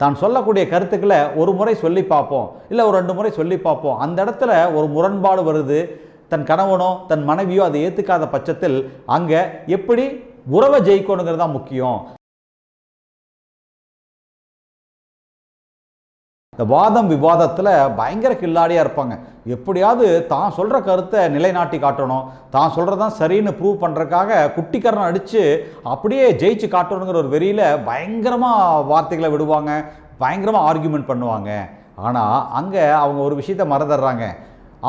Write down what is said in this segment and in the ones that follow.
தான் சொல்லக்கூடிய கருத்துக்களை ஒரு முறை சொல்லி பார்ப்போம், இல்லை ஒரு 2 முறை சொல்லி பார்ப்போம். அந்த இடத்துல ஒரு முரண்பாடு வருது, தன் கணவனோ தன் மனைவியோ அதை ஏற்றுக்காத பட்சத்தில் அங்கே எப்படி உறவை ஜெயிக்கணுங்கிறது தான் முக்கியம். இந்த வாதம் விவாதத்தில் பயங்கர கில்லாடியாக இருப்பாங்க. எப்படியாவது தான் சொல்கிற கருத்தை நிலைநாட்டி காட்டணும், தான் சொல்கிறதான் சரின்னு ப்ரூவ் பண்ணுறதுக்காக குட்டிக்கரணம் அடித்து அப்படியே ஜெயிச்சு காட்டணுங்கிற ஒரு வெறியில் பயங்கரமாக வார்த்தைகளை விடுவாங்க, பயங்கரமாக ஆர்கியூமெண்ட் பண்ணுவாங்க. ஆனால் அங்கே அவங்க ஒரு விஷயத்தை மறந்துடுறாங்க.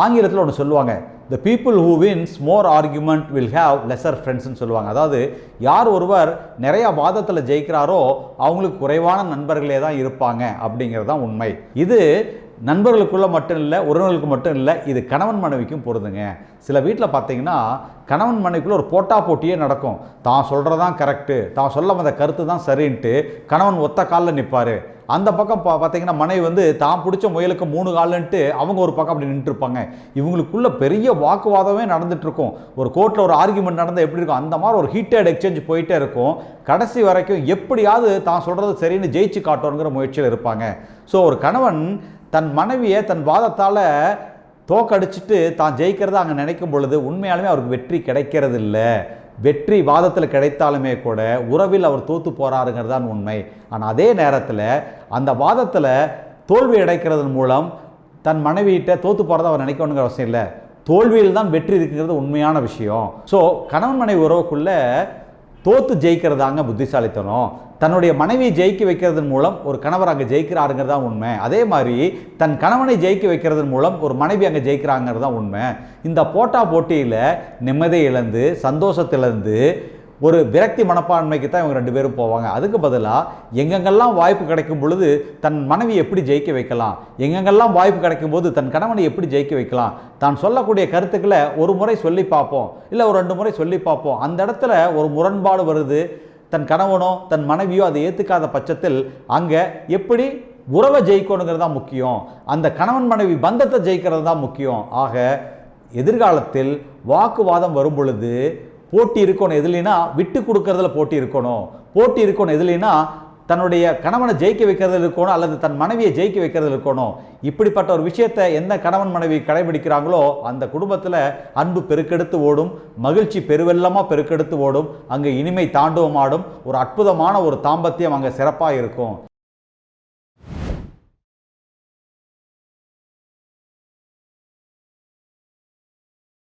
ஆங்கிலத்தில் ஒன்று சொல்லுவாங்க, the people who wins more argument will have lesser friends சொல்லுவாங்க. அதாவது யார் ஒருவர் நிறையா வாதத்தில் ஜெயிக்கிறாரோ அவங்களுக்கு குறைவான நண்பர்களே தான் இருப்பாங்க அப்படிங்கிறது தான் உண்மை. இது நண்பர்களுக்குள்ள மட்டும் இல்லை, உறவினர்களுக்கு மட்டும் இல்லை, இது கணவன் மனைவிக்கும் பொருந்துங்க. சில வீட்டில் பார்த்தீங்கன்னா கணவன் மனைவிக்குள்ள ஒரு போட்டா போட்டியே நடக்கும். தான் சொல்கிறதான் கரெக்டு, தான் சொல்ல வந்த கருத்து தான் சரின்ட்டு கணவன் ஒத்த காலில் நிற்பார். அந்த பக்கம் பார்த்தீங்கன்னா மனைவி தான் பிடிச்ச முயலுக்கு 3 கால்ன்ட்டு அவங்க ஒரு பக்கம் அப்படி நின்றுருப்பாங்க. இவங்களுக்குள்ள பெரிய வாக்குவாதமே நடந்துட்டு இருக்கும். ஒரு கோர்ட்டில் ஒரு ஆர்கியூமெண்ட் நடந்தால் எப்படி இருக்கும், அந்த மாதிரி ஒரு ஹீட்டட் எக்ஸ்சேஞ்ச் போயிட்டே இருக்கும். கடைசி வரைக்கும் எப்படியாவது தான் சொல்கிறது சரின்னு ஜெயிச்சு காட்டணுங்கிற முயற்சியில் இருப்பாங்க. ஸோ ஒரு கணவன் தன் மனைவியை தன் வாதத்தால் தோக்கடிச்சிட்டு தான் ஜெயிக்கிறத அங்கே நினைக்கும் பொழுது உண்மையாலுமே அவருக்கு வெற்றி கிடைக்கிறது இல்லை. வெற்றி வாதத்தில் கிடைத்தாலுமே கூட உறவில் அவர் தோற்று போகிறாருங்கிறது தான் உண்மை. ஆனால் அதே நேரத்தில் அந்த வாதத்தில் தோல்வி அடைக்கிறதன் மூலம் தன் மனைவியிட்ட தோற்று போகிறத அவர் நினைக்கணுங்கிற அவசியம் இல்லை. தோல்வியில் தான் வெற்றி இருக்குங்கிறது உண்மையான விஷயம். ஸோ கணவன் மனைவி உறவுக்குள்ளே தோற்று ஜெயிக்கிறதாங்க புத்திசாலித்தனம். தன்னுடைய மனைவியை ஜெயிக்க வைக்கிறதன் மூலம் ஒரு கணவர் அங்கே ஜெயிக்கிறாருங்கிறது தான் உண்மை. அதே மாதிரி தன் கணவனை ஜெயிக்க வைக்கிறதன் மூலம் ஒரு மனைவி அங்கே ஜெயிக்கிறாங்கிறது தான் உண்மை. இந்த போட்டியில் நிம்மதியை இழந்து சந்தோஷத்திலிருந்து ஒரு விரக்தி மனப்பான்மைக்கு தான் இவங்க 2 பேரும் போவாங்க. அதுக்கு பதிலாக எங்கெங்கெல்லாம் வாய்ப்பு கிடைக்கும் பொழுது தன் மனைவி எப்படி ஜெயிக்க வைக்கலாம், எங்கெங்கெல்லாம் வாய்ப்பு கிடைக்கும் போது தன் கணவனை எப்படி ஜெயிக்க வைக்கலாம், தான் சொல்லக்கூடிய கருத்துக்களை ஒரு முறை சொல்லி பார்ப்போம், இல்லை ஒரு 2 முறை சொல்லி பார்ப்போம். அந்த இடத்துல ஒரு முரண்பாடு வருது, தன் கணவனோ தன் மனைவியோ அதை ஏற்றுக்காத பட்சத்தில் அங்கே எப்படி உறவை ஜெயிக்கணுங்கிறது தான் முக்கியம். அந்த கணவன் மனைவி பந்தத்தை ஜெயிக்கிறது தான் முக்கியம். ஆக எதிர்காலத்தில் வாக்குவாதம் வரும் பொழுது போட்டி இருக்கணும். எதுலைனா விட்டு கொடுக்கறதுல போட்டி இருக்கணும். போட்டி இருக்கணும் எதுலைனா தன்னுடைய கணவனை ஜெயிக்க வைக்கிறது இருக்கணும், அல்லது தன் மனைவியை ஜெயிக்க வைக்கிறது இருக்கணும். இப்படிப்பட்ட ஒரு விஷயத்தை எந்த கணவன் மனைவி கடைபிடிக்கிறாங்களோ அந்த குடும்பத்தில் அன்பு பெருக்கெடுத்து ஓடும், மகிழ்ச்சி பெருவெல்லமாக பெருக்கெடுத்து ஓடும், அங்கே இனிமை தாண்டவமாடும், ஒரு அற்புதமான ஒரு தாம்பத்தியம் அங்கே சிறப்பாக இருக்கும்.